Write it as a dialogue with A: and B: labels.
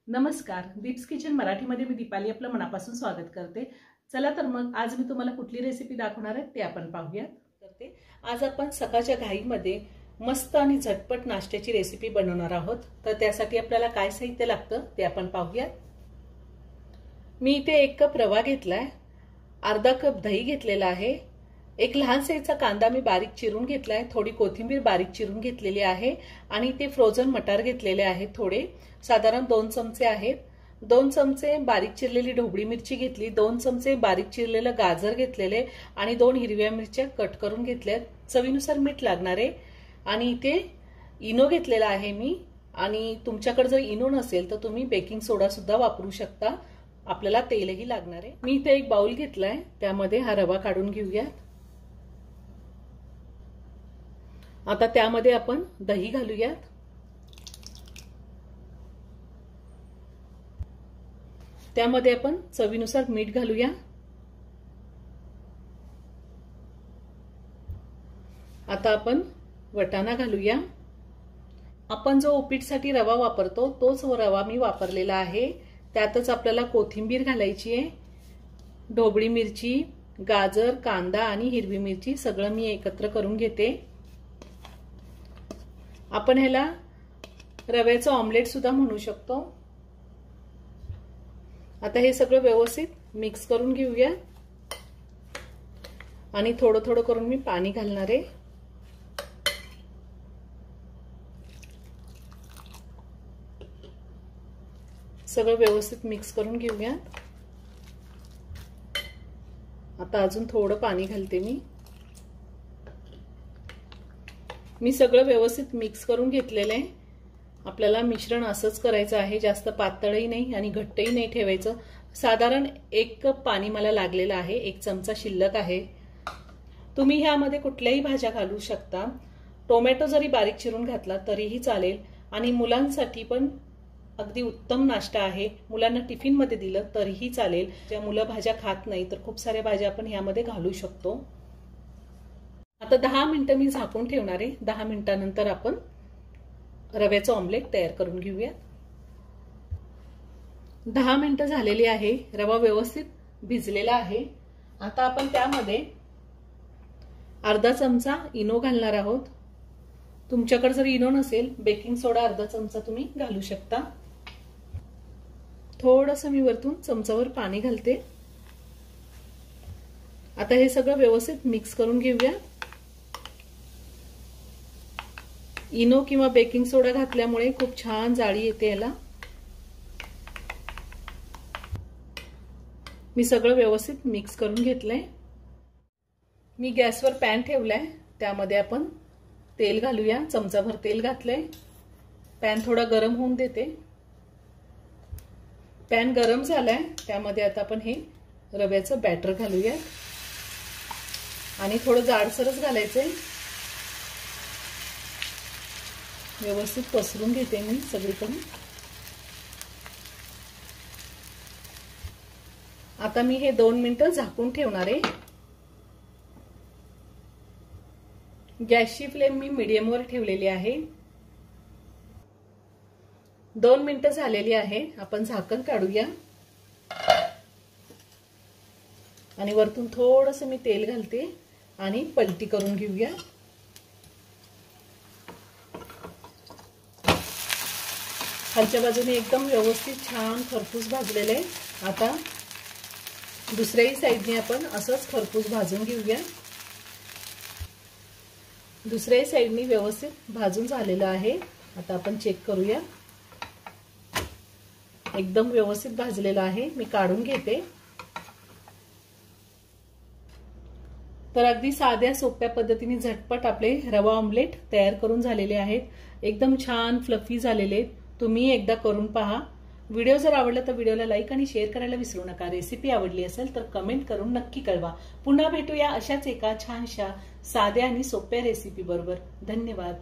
A: नमस्कार, दीप्स किचन मराठीमध्ये मी दीपाली आपलं मनापासून स्वागत करते। चला तर मग आज मी तुम्हाला कुठली रेसिपी दाखवणार आहे ते आपण पाहूयात। आज आपण सकाळच्या घाईमध्ये मस्त आणि झटपट नाश्त्याची रेसिपी बनवणार आहोत। तर त्यासाठी आपल्याला काय साहित्य लागतं ते आपण पाहूयात। मी इथे 1 कप रवा घेतलाय, अर्धा कप दही घेतलेला आहे, एक लहान साईजचा कांदा मी बारीक चिरून घेतलाय, थोडी कोथिंबीर बारीक चिरून घेतलेली आहे आणि ते फ्रोझन मटार घेतलेले आहेत थोडे, साधारण 2 चमचे आहेत। 2 चमचे बारीक चिरलेली ढोबळी मिरची घेतली, 2 चमचे बारीक चिरलेलं गाजर घेतलेले आणि 2 हिरव्या मिरच्या कट करून घेतल्यात। चवीनुसार मीठ लागणार आहे आणि इथे इनो घेतलेला आहे मी, आणि तुमच्याकडे जर इनो नसेल तर तुम्ही बेकिंग सोडा सुद्धा वापरू शकता। आपल्याला तेलही लागणार आहे। मी इथे एक बाउल घेतलाय, त्यामध्ये हा रवा काढून घेऊयात। आता त्यामध्ये आपण दही घालूयात, त्यामध्ये आपण चवीनुसार मीठ घालूया। आता आपण वटाणा घालूया। आपण जो उपीटसाठी रवा वापरतो तोच रवा मी वापरलेला आहे। त्यातच आपल्याला कोथिंबीर घालायची आहे, ढोबळी मिरची, गाजर, कांदा आणि हिरवी मिरची सगळं मी एकत्र करून घेते। आपण ह्याला रव्याचं ऑमलेट सुद्धा म्हणू शकतो। आता हे सगळं व्यवस्थित मिक्स करून घेऊया आणि थोडं थोडं करून मी पाणी घालणार आहे। सगळं व्यवस्थित मिक्स करून घेऊया। आता अजून थोडं पाणी घालते मी सगळं व्यवस्थित मिक्स करून घेतलेलं आहे। आपल्याला मिश्रण असंच करायचं आहे, जास्त पातळही नाही आणि घट्टही नाही ठेवायचं। साधारण 1 कप पाणी मला लागलेलं आहे, 1 चमचा शिल्लक आहे। तुम्ही ह्यामध्ये कुठल्याही भाज्या घालू शकता, टोमॅटो जरी बारीक चिरून घातला तरीही चालेल आणि मुलांसाठी पण अगदी उत्तम नाश्ता आहे। मुलांना टिफिन मध्ये दिलं तरीही चालेल। ज्या मुलं भाज्या खात नाही तर खूप साऱ्या भाज्या आपण ह्यामध्ये घालू शकतो। आता 10 मिनिटं मी झाकून ठेवणार आहे। 10 मिनिटांनंतर आपण रव्याचं ऑमलेट तयार करून घेऊया। 10 मिनिटं झालेली आहे, रवा व्यवस्थित भिजलेला आहे। आता आपण त्यामध्ये अर्धा चमचा इनो घालणार आहोत। तुमच्याकडे जर इनो नसेल, बेकिंग सोडा अर्धा चमचा तुम्ही घालू शकता। थोडंसं मी वरतून चमचावर पाणी घालते। आता हे सगळं व्यवस्थित मिक्स करून घेऊया। इनो किंवा बेकिंग सोडा घातल्यामुळे खूप छान जाळी येते याला। मी सगळं व्यवस्थित मिक्स करून घेतलंय। मी गॅसवर पॅन ठेवलाय, त्यामध्ये आपण तेल घालूया। चमचाभर तेल घातलंय, पॅन थोडा गरम होऊन देते। पॅन गरम झालाय, त्यामध्ये आता आपण हे रव्याचं बॅटर घालूया आणि थोडं जाडसरच घालायचंय। व्यवस्थित पसरून घेते मी सगळीकडे। आता मी हे 2 मिनिटं झाकून ठेवणार आहे। गॅसची फ्लेम मी मीडियमवर ठेवलेली आहे। 2 मिनिटं झालेली आहे, आपण झाकण काढूया आणि वरतून थोडंसं मी तेल घालते आणि पलटी करून घेऊया। खालच्या बाजूने एकदम व्यवस्थित छान खरपूस भाजलेले आहे। आता दुसऱ्याही साईडने आपण असंच खरपूस भाजून घेऊया। दुसऱ्याही साईडने व्यवस्थित भाजून झालेलं आहे। आता आपण चेक करूया, एकदम व्यवस्थित भाजलेलं आहे। मी काढून घेते। तर अगदी साध्या सोप्या पद्धतीने झटपट आपले रवा ऑमलेट तयार करून झालेले आहेत। एकदम छान फ्लफी झालेले आहेत। तुम्ही एकदा करून पहा। व्हिडिओ जर आवडला तर व्हिडिओला लाईक आणि शेअर करायला विसरू नका। रेसिपी आवडली असेल तर कमेंट करून नक्की कळवा। पुन्हा भेटूया अशाच एका छानशा साध्या आणि सोप्या रेसिपी बरोबर। धन्यवाद।